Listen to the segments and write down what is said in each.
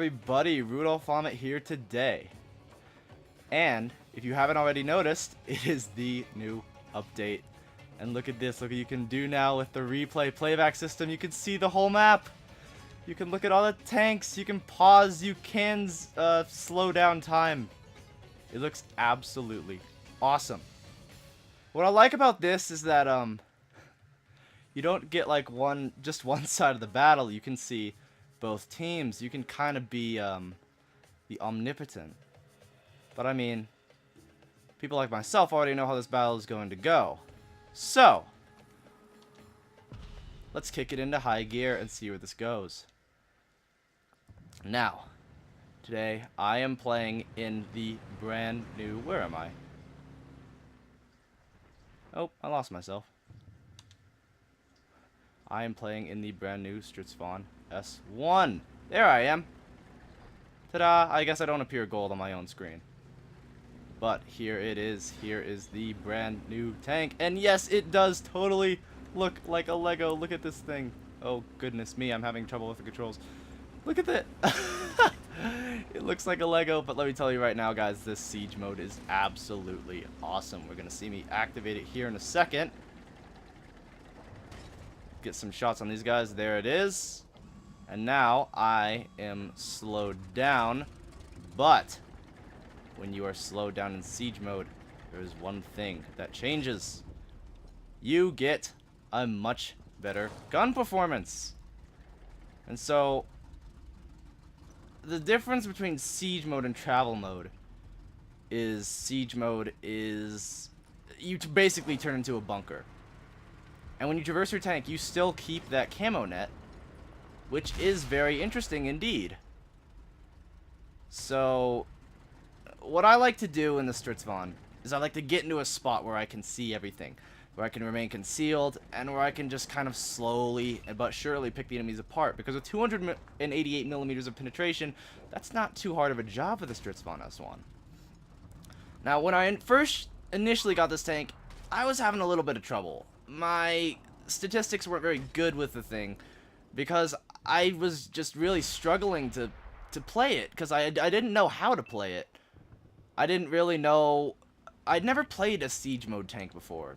everybody? Rudolph Vomit here today. And if you haven't already noticed, it is the new update. And look at this, look what you can do now with the replay playback system. You can see the whole map. You can look at all the tanks, you can pause, you can slow down time. It looks absolutely awesome. What I like about this is that you don't get like just one side of the battle. You can see both teams. You can kind of be the omnipotent. But I mean, people like myself already know how this battle is going to go. So, let's kick it into high gear and see where this goes. Now, today I am playing in the brand new, where am I? Oh, I lost myself. I am playing in the brand new Stridsvagn S1. There I am. Ta-da! I guess I don't appear gold on my own screen. But here it is. Here is the brand new tank. And yes, it does totally look like a Lego. Look at this thing. Oh, goodness me. I'm having trouble with the controls. Look at that. It looks like a Lego, but let me tell you right now, guys, this siege mode is absolutely awesome. We're going to see me activate it here in a second. Get some shots on these guys. There it is. And now I am slowed down. But when you are slowed down in siege mode, there is one thing that changes. You get a much better gun performance. And so the difference between siege mode and travel mode is siege mode is you basically turn into a bunker. And when you traverse your tank, you still keep that camo net, which is very interesting indeed. So what I like to do in the Stridsvagn is I like to get into a spot where I can see everything, where I can remain concealed, and where I can just kind of slowly but surely pick the enemies apart. Because with 288 millimeters of penetration, that's not too hard of a job for the Stridsvagn S1. Now, when I first initially got this tank, I was having a little bit of trouble. My statistics weren't very good with the thing, because I was just really struggling to play it, because I didn't know how to play it. I didn't really know. I'd never played a siege mode tank before.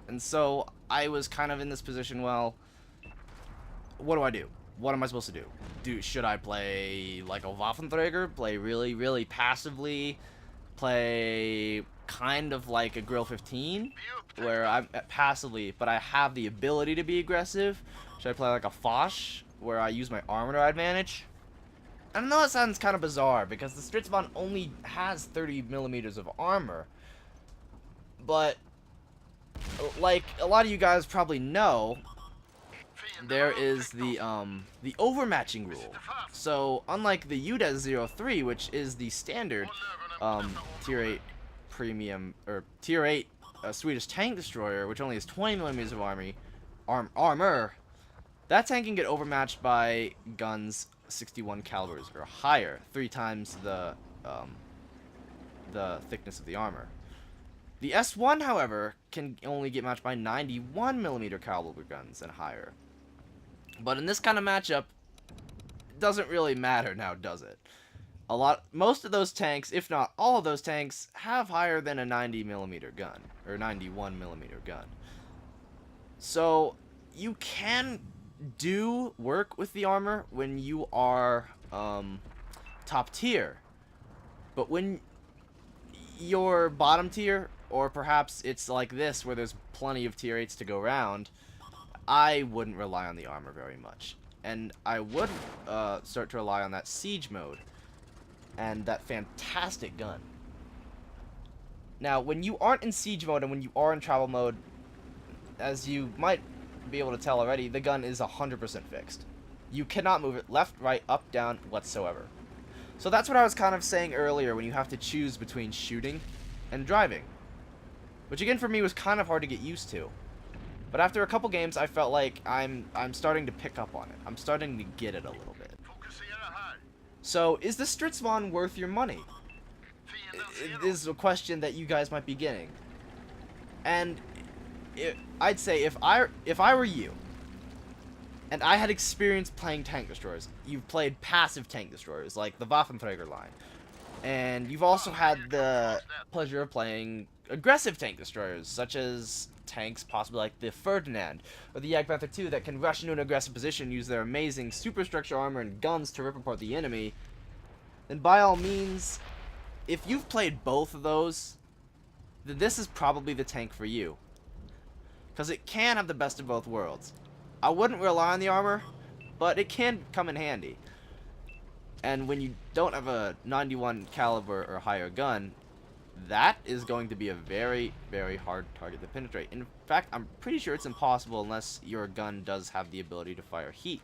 And so I was kind of in this position, well, what do I do? What am I supposed to do? Should I play like a Waffenträger? Play really, really passively? Play kind of like a Grill 15? Where I'm passively, but I have the ability to be aggressive? Should I play like a Foch? Where I use my armor to advantage? I know that sounds kind of bizarre, because the Stridsvagn only has 30 millimeters of armor. But like a lot of you guys probably know, there is the overmatching rule. So unlike the UDES 03, which is the standard tier 8 premium or tier 8 Swedish tank destroyer, which only has 20 millimeters of armor, that tank can get overmatched by guns 61 calibers or higher, 3 times the thickness of the armor. The S1, however, can only get matched by 91 millimeter caliber guns and higher. But in this kind of matchup, it doesn't really matter now, does it? Most of those tanks, if not all of those tanks, have higher than a 90 millimeter gun or 91 millimeter gun. So you can do work with the armor when you are top tier, but when you're bottom tier, or perhaps it's like this where there's plenty of tier 8s to go around, I wouldn't rely on the armor very much. And I would start to rely on that siege mode and that fantastic gun. Now, when you aren't in siege mode and when you are in travel mode, as you might be able to tell already, the gun is 100% fixed. You cannot move it left, right, up, down whatsoever. So that's what I was kind of saying earlier, when you have to choose between shooting and driving. Which again for me was kind of hard to get used to. But after a couple games I felt like I'm starting to pick up on it. I'm starting to get it a little bit. So is the Stridsvagn worth your money? It is a question that you guys might be getting. And I'd say if I were you, And I had experience playing tank destroyers. You've played passive tank destroyers, like the Waffenträger line. And you've also had the pleasure of playing aggressive tank destroyers, such as tanks possibly like the Ferdinand or the Jagdpanther II that can rush into an aggressive position, use their amazing superstructure armor and guns to rip apart the enemy. Then by all means, if you've played both of those, then this is probably the tank for you. Because it can have the best of both worlds. I wouldn't rely on the armor, but it can come in handy. And when you don't have a 91 caliber or higher gun, that is going to be a very, very hard target to penetrate. In fact, I'm pretty sure it's impossible unless your gun does have the ability to fire heat.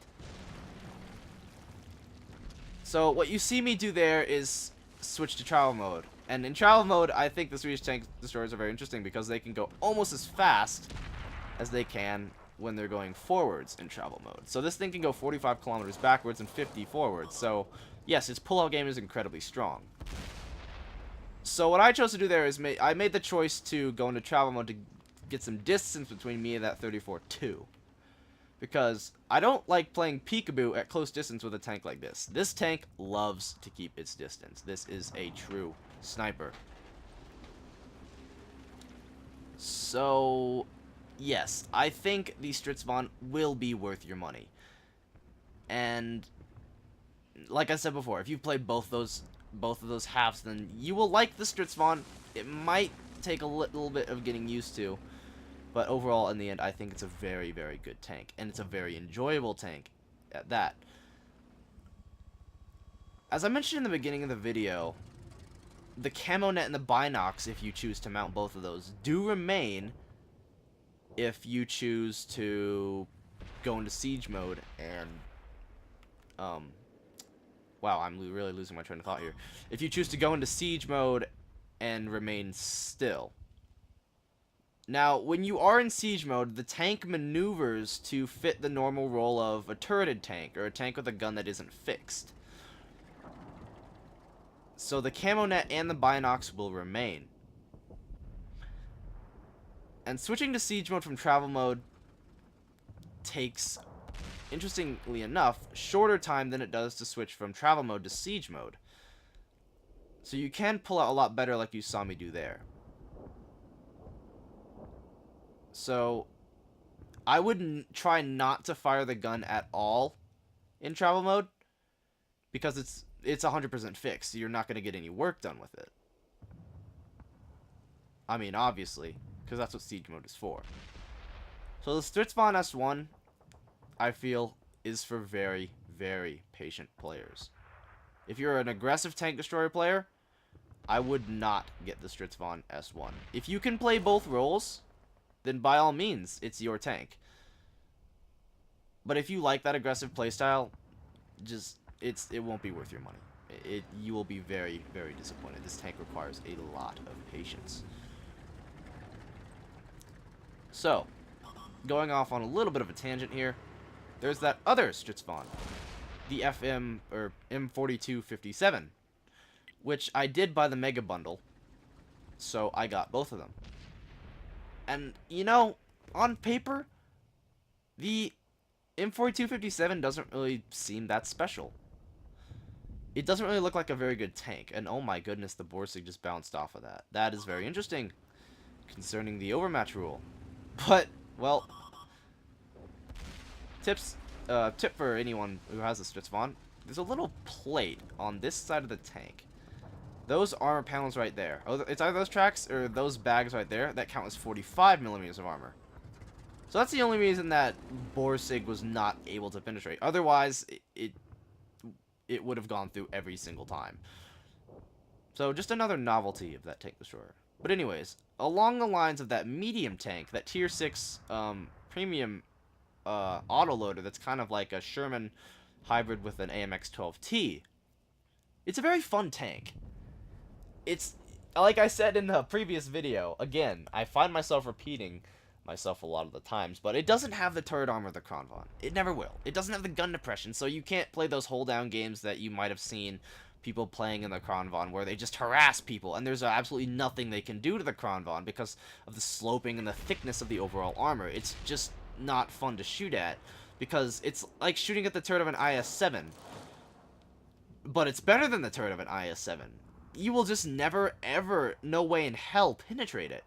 So what you see me do there is switch to travel mode. And in travel mode, I think the Swedish tank destroyers are very interesting because they can go almost as fast as they can when they're going forwards in travel mode. So this thing can go 45 kilometers backwards and 50 forwards. So yes, its pullout game is incredibly strong. So what I chose to do there is I made the choice to go into travel mode to get some distance between me and that 34-2. Because I don't like playing peekaboo at close distance with a tank like this. This tank loves to keep its distance. This is a true sniper. So yes, I think the Stridsvagn will be worth your money. And like I said before, if you've played both of those halves, then you will like the Stridsvagn. It might take a little bit of getting used to, but overall, in the end, I think it's a very, very good tank, and it's a very enjoyable tank at that. As I mentioned in the beginning of the video, the camo net and the binocs, if you choose to mount both of those, do remain if you choose to go into siege mode and wow, I'm really losing my train of thought here. If you choose to go into siege mode and remain still. Now, when you are in siege mode, the tank maneuvers to fit the normal role of a turreted tank, or a tank with a gun that isn't fixed. So the camo net and the binocs will remain. And switching to siege mode from travel mode takes, interestingly enough, shorter time than it does to switch from travel mode to siege mode. So you can pull out a lot better like you saw me do there. So I would try not to fire the gun at all in travel mode because it's 100% fixed. So you're not going to get any work done with it. I mean, obviously, because that's what siege mode is for. So the Stridsvagn S1, I feel, is for very, very patient players. If you're an aggressive tank destroyer player, I would not get the Stridsvagn S1. If you can play both roles, then by all means, it's your tank. But if you like that aggressive playstyle, it won't be worth your money. You will be very, very disappointed. This tank requires a lot of patience. So, going off on a little bit of a tangent here, there's that other Stridsvagn, the M4257, which I did buy the Mega Bundle, so I got both of them. And, you know, on paper, the M4257 doesn't really seem that special. It doesn't really look like a very good tank, and oh my goodness, the Borsig just bounced off of that. That is very interesting, concerning the overmatch rule. But, well, tip for anyone who has a Stridsvagn, there's a little plate on this side of the tank. Those armor panels right there. Oh, it's either those tracks or those bags right there that count as 45 millimeters of armor. So that's the only reason that Borsig was not able to penetrate. Otherwise, it would have gone through every single time. So just another novelty of that tank destroyer. But anyways, along the lines of that medium tank, that tier 6 premium autoloader that's kind of like a Sherman hybrid with an AMX-12T, it's a very fun tank. It's, like I said in the previous video, again, I find myself repeating myself a lot of the times, but it doesn't have the turret armor of the Kronvon. It never will. It doesn't have the gun depression, so you can't play those hold down games that you might have seen people playing in the Kronvon where they just harass people, and there's absolutely nothing they can do to the Kronvon because of the sloping and the thickness of the overall armor. It's just not fun to shoot at. because it's like shooting at the turret of an IS-7, but it's better than the turret of an IS-7. You will just never, ever, no way in hell penetrate it.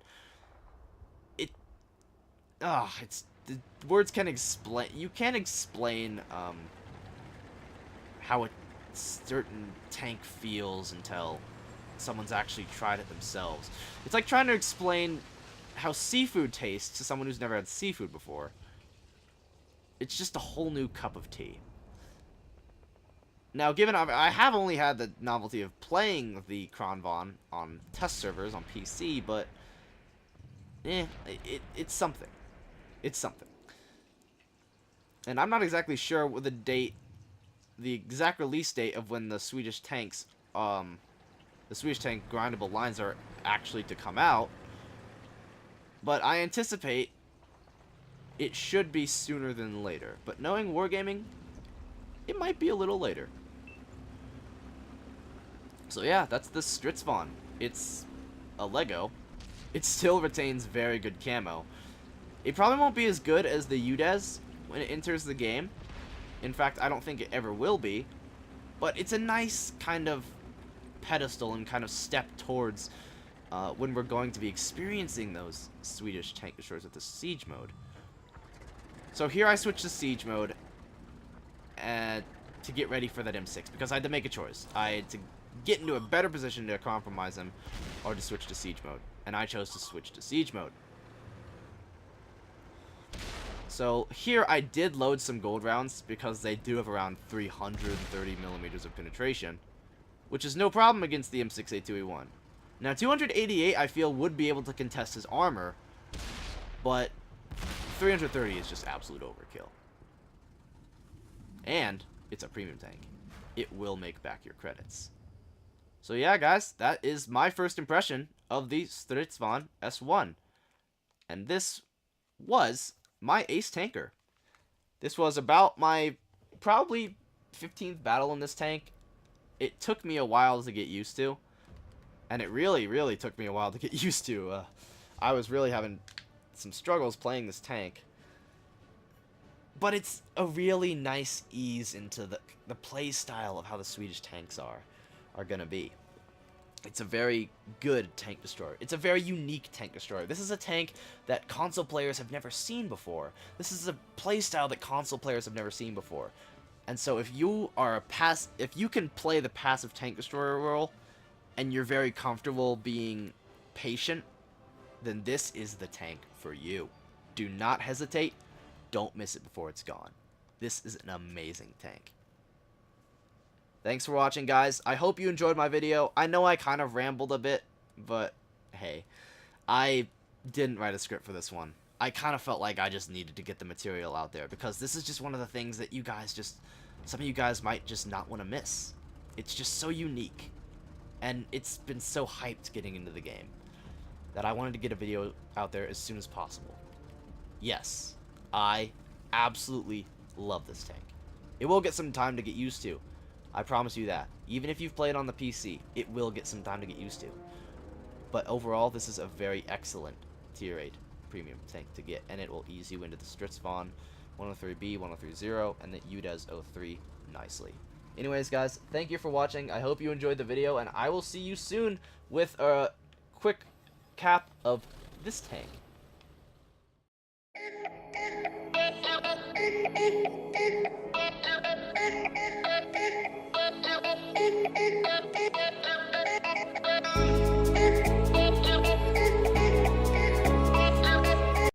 It's the words can't explain. You can't explain how a certain tank feels until someone's actually tried it themselves. It's like trying to explain how seafood tastes to someone who's never had seafood before. It's just a whole new cup of tea. Now, given I have only had the novelty of playing the Kronvon on test servers on PC, but it's something. It's something. And I'm not exactly sure what the exact release date of when the Swedish tank grindable lines are actually to come out. But I anticipate it should be sooner than later. But knowing Wargaming, it might be a little later. So yeah, that's the Stridsvagn. It's a Lego. It still retains very good camo. It probably won't be as good as the UDES when it enters the game. In fact, I don't think it ever will be. But it's a nice kind of pedestal and kind of step towards when we're going to be experiencing those Swedish tank destroyers with the siege mode. So here I switched to siege mode to get ready for that M6 because I had to make a choice. I had to get into a better position to compromise them or to switch to siege mode. And I chose to switch to siege mode. So here I did load some gold rounds because they do have around 330 millimeters of penetration, which is no problem against the M6A2A1. Now 288 I feel would be able to contest his armor, but 330 is just absolute overkill. And it's a premium tank. It will make back your credits. So yeah, guys, that is my first impression of the Stridsvagn S1. And this was my ace tanker. This was about my probably 15th battle in this tank. It took me a while to get used to. And it really, really took me a while to get used to. I was really having some struggles playing this tank. But it's a really nice ease into the play style of how the Swedish tanks are going to be. It's a very good tank destroyer. It's a very unique tank destroyer. This is a tank that console players have never seen before. This is a playstyle that console players have never seen before. And so if you are if you can play the passive tank destroyer role and you're very comfortable being patient, then this is the tank for you. Do not hesitate. Don't miss it before it's gone. This is an amazing tank. Thanks for watching, guys. I hope you enjoyed my video. I know I kind of rambled a bit, but hey, I didn't write a script for this one. I kind of felt like I just needed to get the material out there because this is just one of the things that you guys some of you guys might just not want to miss. It's just so unique, and it's been so hyped getting into the game that I wanted to get a video out there as soon as possible. Yes, I absolutely love this tank. It will get some time to get used to. I promise you that. Even if you've played on the PC, it will get some time to get used to. But overall, this is a very excellent tier 8 premium tank to get, and it will ease you into the Stridsvagn 103B, 103.0, and the UDES 03 nicely. Anyways, guys, thank you for watching. I hope you enjoyed the video, and I will see you soon with a quick cap of this tank.